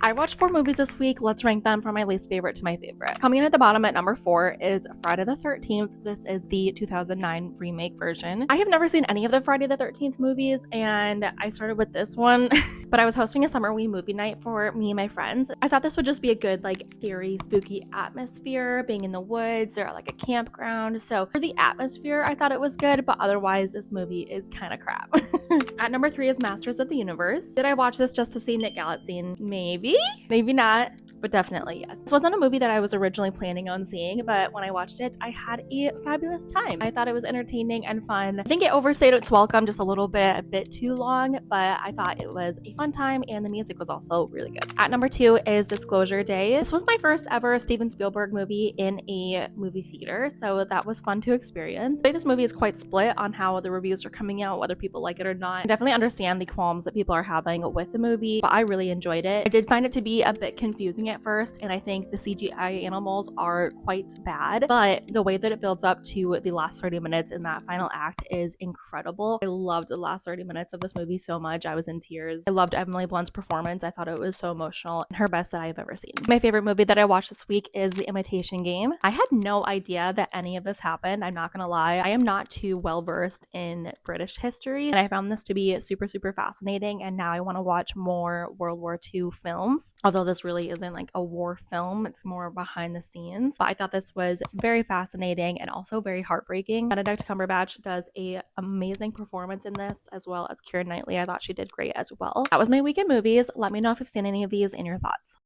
I watched 4 movies this week. Let's rank them from my least favorite to my favorite. Coming in at the bottom at number 4 is Friday the 13th. This is the 2009 remake version. I have never seen any of the Friday the 13th movies, and I started with this one, but I was hosting a summer wee movie night for me and my friends. I thought this would just be a good, like, scary, spooky atmosphere, being in the woods. They're at, like, a campground. So for the atmosphere, I thought it was good, but otherwise, this movie is kind of crap. At number 3 is Masters of the Universe. Did I watch this just to see Nick Galitzine? Maybe, maybe not, but definitely yes. This wasn't a movie that I was originally planning on seeing, but when I watched it, I had a fabulous time. I thought it was entertaining and fun. I think it overstayed its welcome just a bit too long, but I thought it was a fun time and the music was also really good. At number 2 is Disclosure Day. This was my first ever Steven Spielberg movie in a movie theater, so that was fun to experience. I think this movie is quite split on how the reviews are coming out, whether people like it or not. I definitely understand the qualms that people are having with the movie, but I really enjoyed it. I did find it to be a bit confusing at first, and I think the CGI animals are quite bad, but the way that it builds up to the last 30 minutes in that final act is incredible. I loved the last 30 minutes of this movie so much. I was in tears. I loved Emily Blunt's performance. I thought it was so emotional and her best that I've ever seen. My favorite movie that I watched this week is The Imitation Game. I had no idea that any of this happened. I'm not gonna lie. I am not too well versed in British history, and I found this to be super, super fascinating, and now I want to watch more World War II films. Although this really isn't like a war film, it's more behind the scenes. But I thought this was very fascinating and also very heartbreaking. Benedict Cumberbatch does a amazing performance in this, as well as Keira Knightley. I thought she did great as well. That was my weekend movies. Let me know if you've seen any of these and your thoughts.